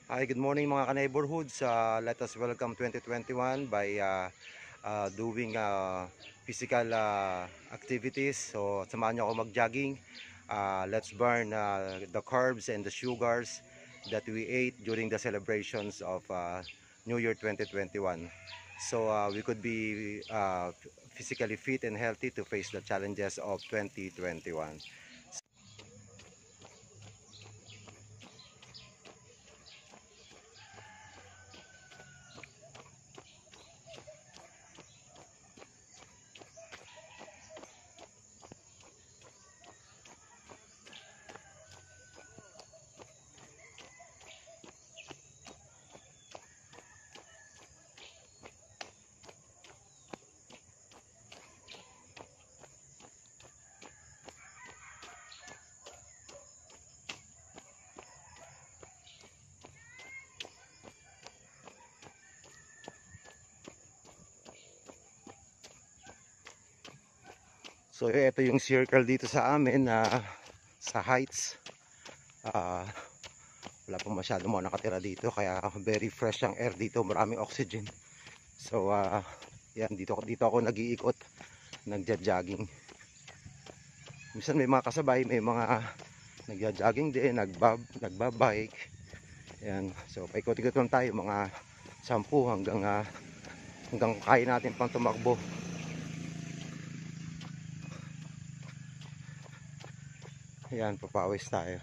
Hi, good morning mga ka-neighborhoods. Let us welcome 2021 by doing physical activities. So, samahan niyo ako mag-jogging. Let's burn the carbs and the sugars that we ate during the celebrations of New Year 2021. So, we could be physically fit and healthy to face the challenges of 2021. So, ito yung circle dito sa amin sa Heights. Ah, wala pang masyado mga nakatira dito kaya very fresh ang air dito, maraming oxygen. So yan, dito ako nag-iikot, nagja-jogging. Minsan may mga kasabay, may mga nagja-jogging din, nagbabike. Yan, so paikot-ikot lang tayo mga 10 hanggang kaya natin pang tumakbo. Yan, papawis tayo.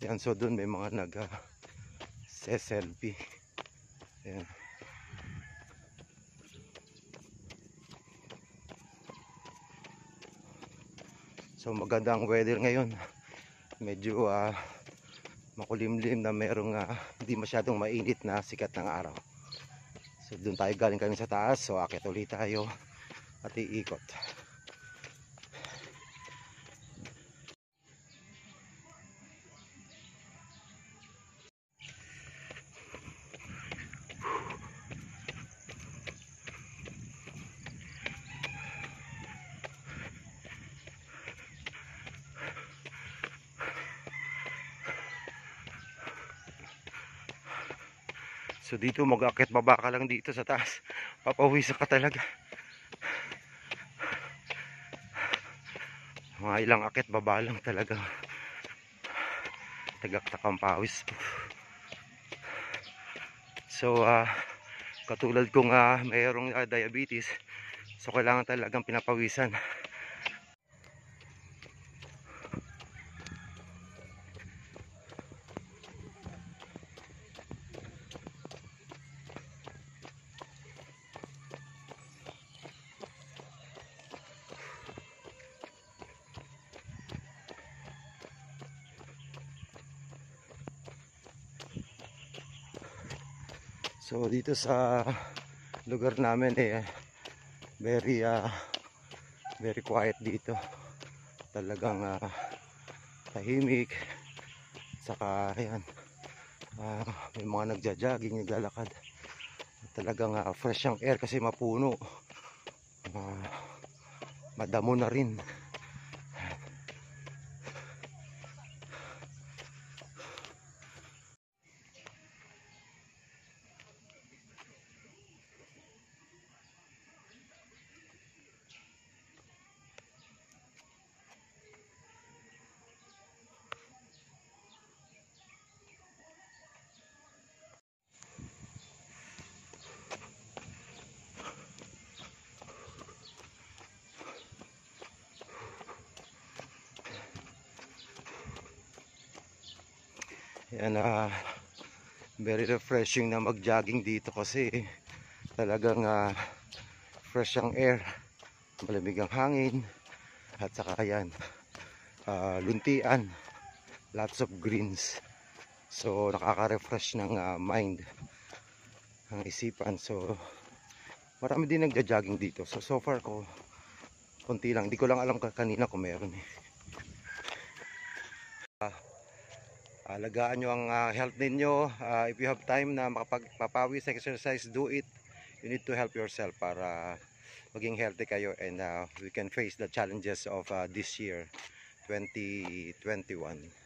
Yan, so doon may mga nag-selfie. Yan. So magandang weather ngayon. Medyo makulimlim na merong hindi masyadong mainit na sikat ng araw. So doon tayo galing kami sa taas. So akit ulit tayo at iikot. So dito mag-akit baba ka lang dito sa taas. Papawisan ka talaga. Mga ilang akit baba lang talaga. Tagak-takang pawis po. So katulad kong mayroong diabetes, so kailangan talagang pinapawisan. So dito sa lugar namin very very quiet dito. Talagang tahimik. Saka ayan, may mga nagja-jogging, naglalakad. Talagang fresh ang air kasi mapuno. Madamo na rin. Yan, very refreshing na mag-jogging dito kasi talagang fresh ang air, malamig ang hangin, at saka yan, luntian, lots of greens. So nakaka-refresh ng mind, ang isipan. So marami din nagja-jogging dito. So far ko konti lang, hindi ko lang alam kanina kung meron alagaan nyo ang health ninyo. If you have time na makapagpapawis, exercise, do it. you need to help yourself para maging healthy kayo, and we can face the challenges of this year 2021.